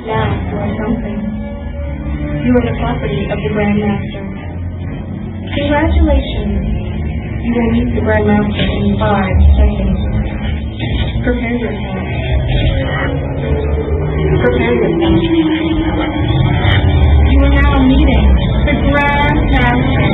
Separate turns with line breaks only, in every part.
Now you are something. You are the property of the Grand Master. Congratulations. You will meet the Grand Master in 5 seconds. Prepare yourself. Prepare yourself. You are now meeting the Grand Master.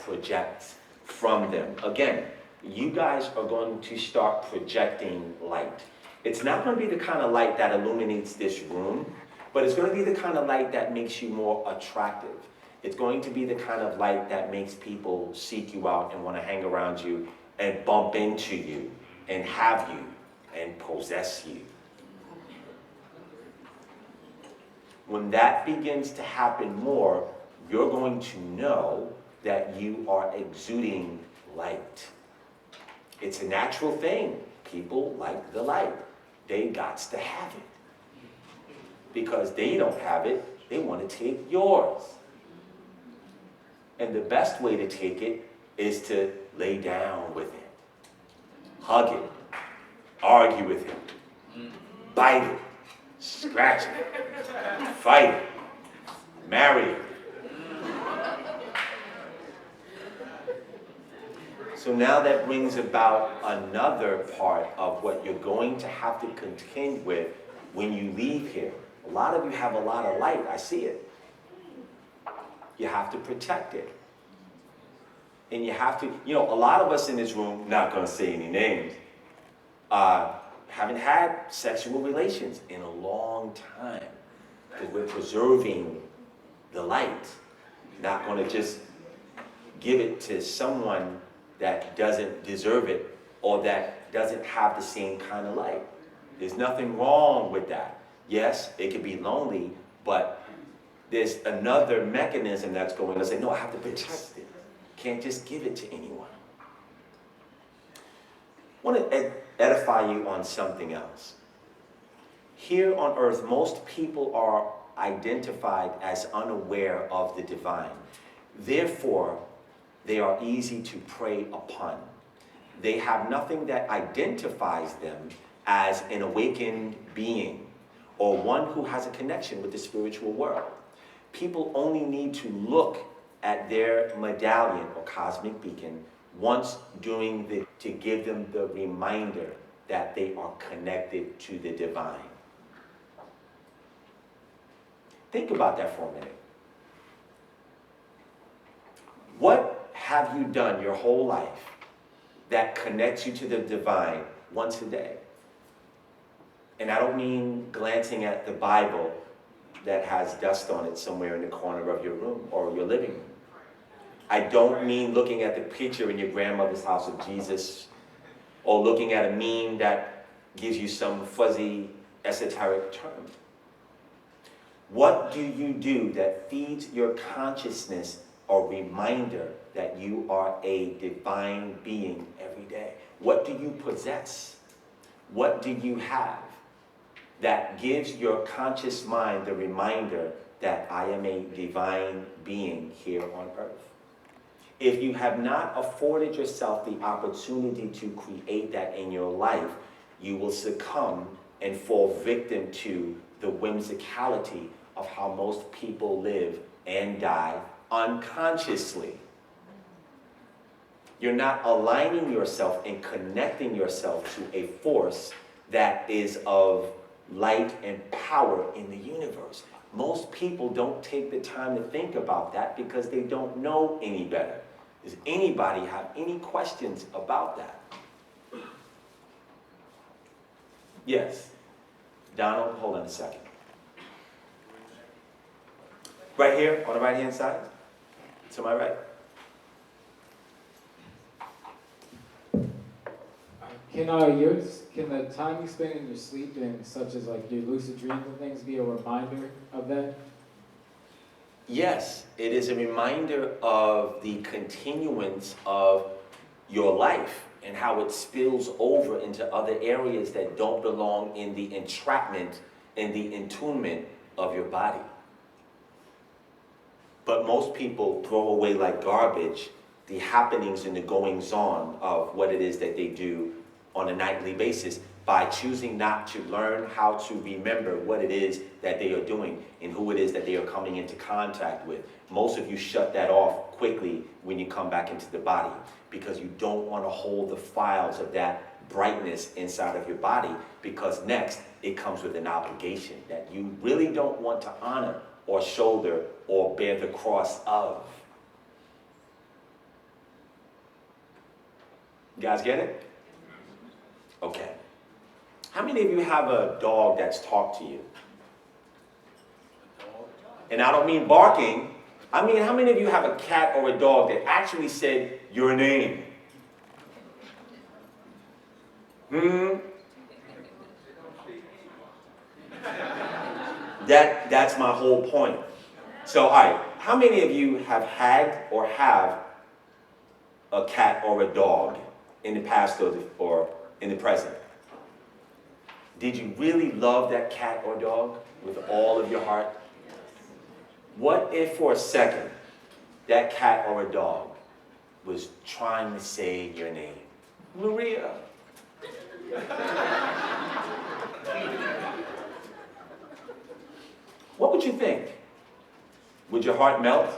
Projects from them. Again, you guys are going to start projecting light. It's not going to be the kind of light that illuminates this room, but it's going to be the kind of light that makes you more attractive. It's going to be the kind of light that makes people seek you out and want to hang around you and bump into you and have you and possess you. When that begins to happen more, you're going to know that you are exuding light. It's a natural thing. People like the light. They gots to have it. Because they don't have it, they want to take yours. And the best way to take it is to lay down with it. Hug it. Argue with it. Bite it. Scratch it. Fight it. Marry it. So now that brings about another part of what you're going to have to contend with when you leave here. A lot of you have a lot of light, I see it. You have to protect it. And you have to, a lot of us in this room, not gonna say any names, haven't had sexual relations in a long time. Because we're preserving the light. Not gonna just give it to someone that doesn't deserve it or that doesn't have the same kind of light. There's nothing wrong with that. Yes, it can be lonely, but there's another mechanism that's going on. Say, no, I have to protect it. Can't just give it to anyone. I want to edify you on something else. Here on earth, most people are identified as unaware of the divine. Therefore, they are easy to prey upon. They have nothing that identifies them as an awakened being or one who has a connection with the spiritual world. People only need to look at their medallion or cosmic beacon once to give them the reminder that they are connected to the divine. Think about that for a minute. What have you done your whole life that connects you to the divine once a day? And I don't mean glancing at the Bible that has dust on it somewhere in the corner of your room or your living room. I don't mean looking at the picture in your grandmother's house of Jesus or looking at a meme that gives you some fuzzy esoteric term. What do you do that feeds your consciousness a reminder that you are a divine being every day? What do you possess? What do you have that gives your conscious mind the reminder that I am a divine being here on earth? If you have not afforded yourself the opportunity to create that in your life, you will succumb and fall victim to the whimsicality of how most people live and die unconsciously. You're not aligning yourself and connecting yourself to a force that is of light and power in the universe. Most people don't take the time to think about that because they don't know any better. Does anybody have any questions about that? Yes. Donald, hold on a second. Right here on the right-hand side? To my right.
Can the time you spend in your sleep, and such as like your lucid dreams and things, be a reminder of that?
Yes, it is a reminder of the continuance of your life and how it spills over into other areas that don't belong in the entrapment and the entombment of your body. But most people throw away like garbage the happenings and the goings on of what it is that they do on a nightly basis by choosing not to learn how to remember what it is that they are doing and who it is that they are coming into contact with. Most of you shut that off quickly when you come back into the body because you don't want to hold the files of that brightness inside of your body, because next it comes with an obligation that you really don't want to honor or shoulder or bear the cross of. You guys get it? Okay. How many of you have a dog that's talked to you? And I don't mean barking. I mean, how many of you have a cat or a dog that actually said your name? That's my whole point. So, all right, how many of you have had or have a cat or a dog in the past or in the present? Did you really love that cat or dog with all of your heart? What if for a second that cat or a dog was trying to say your name? Maria. What would you think? Would your heart melt?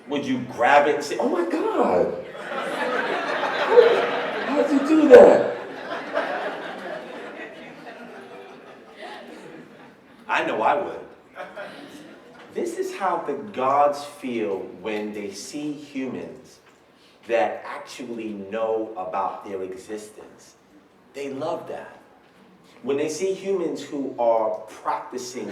Would you grab it and say, oh my God, how did you do that? I know I would. This is how the gods feel when they see humans that actually know about their existence. They love that. When they see humans who are practicing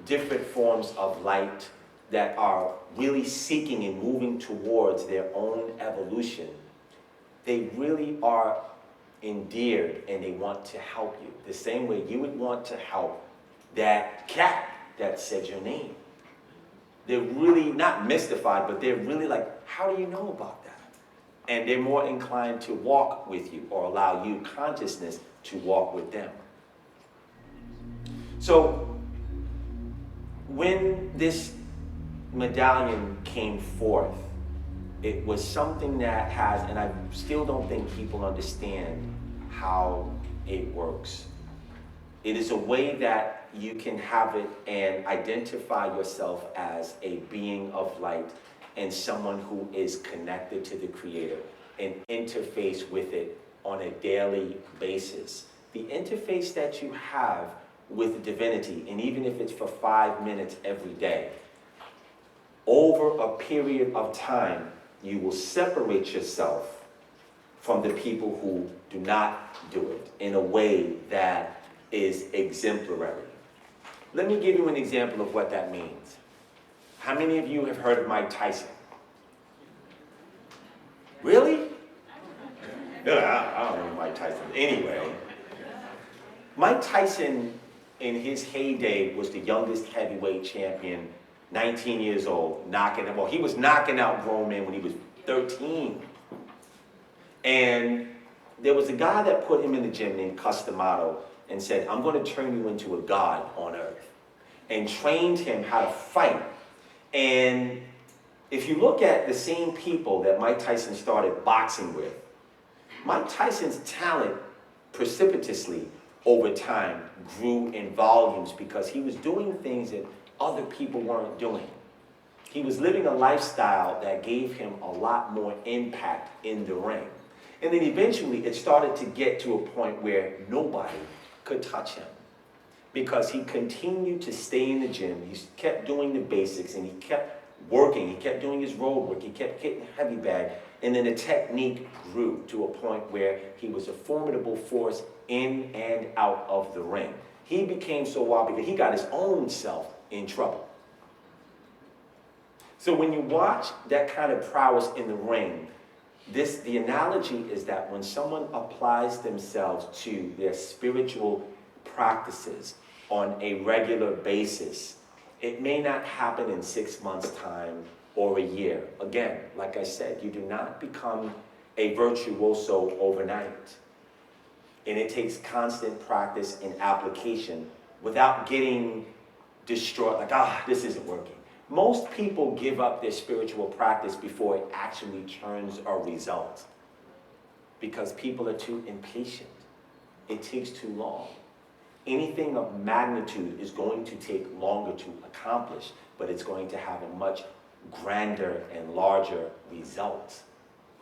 different forms of light, that are really seeking and moving towards their own evolution, they really are endeared and they want to help you. The same way you would want to help that cat that said your name. They're really not mystified, but they're really like, how do you know about that? And they're more inclined to walk with you or allow you consciousness to walk with them. So when this medallion came forth, it was something that has, and I still don't think people understand how it works. It is a way that you can have it and identify yourself as a being of light and someone who is connected to the Creator and interface with it on a daily basis. The interface that you have with divinity, and even if it's for 5 minutes every day, over a period of time, you will separate yourself from the people who do not do it in a way that is exemplary. Let me give you an example of what that means. How many of you have heard of Mike Tyson? Really? I don't know Mike Tyson. Anyway, Mike Tyson in his heyday was the youngest heavyweight champion, 19 years old, he was knocking out grown men when he was 13. And there was a guy that put him in the gym named Customato and said, I'm going to turn you into a god on earth, and trained him how to fight. And if you look at the same people that Mike Tyson started boxing with, Mike Tyson's talent precipitously over time grew in volumes because he was doing things that other people weren't doing. He was living a lifestyle that gave him a lot more impact in the ring. And then eventually it started to get to a point where nobody could touch him because he continued to stay in the gym. He kept doing the basics and he kept working. He kept doing his road work. He kept hitting heavy bag. And then the technique grew to a point where he was a formidable force in and out of the ring. He became so wild because he got his own self in trouble. So when you watch that kind of prowess in the ring, the analogy is that when someone applies themselves to their spiritual practices on a regular basis, it may not happen in 6 months' time or a year. Again, like I said, you do not become a virtuoso overnight. And it takes constant practice and application without getting destroyed, like, this isn't working. Most people give up their spiritual practice before it actually turns a result because people are too impatient. It takes too long. Anything of magnitude is going to take longer to accomplish, but it's going to have a much grander and larger result.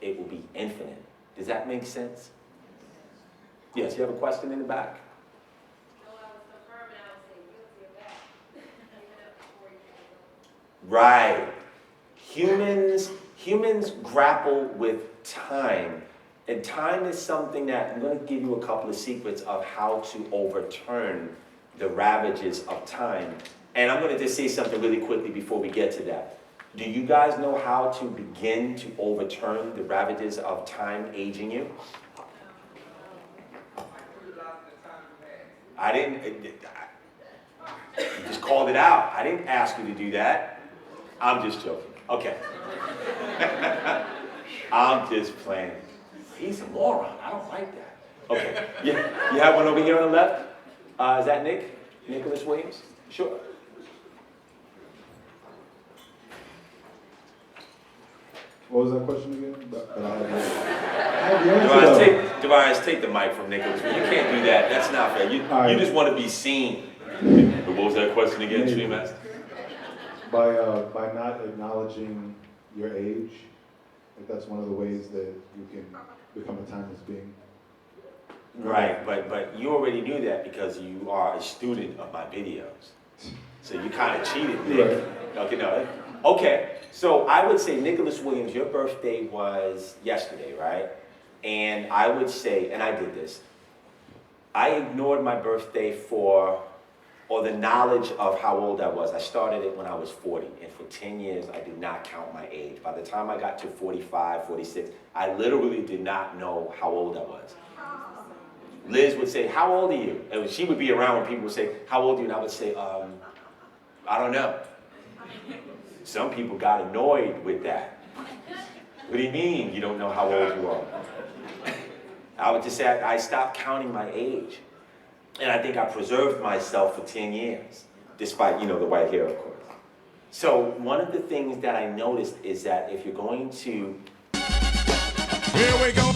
It will be infinite. Does that make sense? Yes, you have a question in the back?
No, I was confirming, I would say guilty of that. Even up before you
Right. Humans grapple with time. And time is something that, I'm going to give you a couple of secrets of how to overturn the ravages of time. And I'm going to just say something really quickly before we get to that. Do you guys know how to begin to overturn the ravages of time aging you? I didn't, you just called it out. I didn't ask you to do that. I'm just joking. Okay. I'm just playing. He's a moron. I don't like that. Okay. You have one over here on the left? Is that Nick? Nicholas Williams? Sure.
What was that question again? But I had the answer.
Darius, take the mic from Nicholas. You can't do that. That's not fair. You just want to be seen. What was that question again, Tree Master?
By not acknowledging your age, like that's one of the ways that you can become a timeless being.
Right, but you already knew that because you are a student of my videos. So you kind of cheated, Nick.
Right.
Okay, no. Okay, so I would say, Nicholas Williams, your birthday was yesterday, right? And I would say, and I did this, I ignored my birthday or the knowledge of how old I was. I started it when I was 40, and for 10 years, I did not count my age. By the time I got to 45, 46, I literally did not know how old I was. Liz would say, how old are you? And she would be around when people would say, how old are you? And I would say, I don't know. Some people got annoyed with that. What do you mean you don't know how old you are? I would just say I stopped counting my age. And I think I preserved myself for 10 years, despite, the white hair, of course. So one of the things that I noticed is that if you're going to...
Here we go.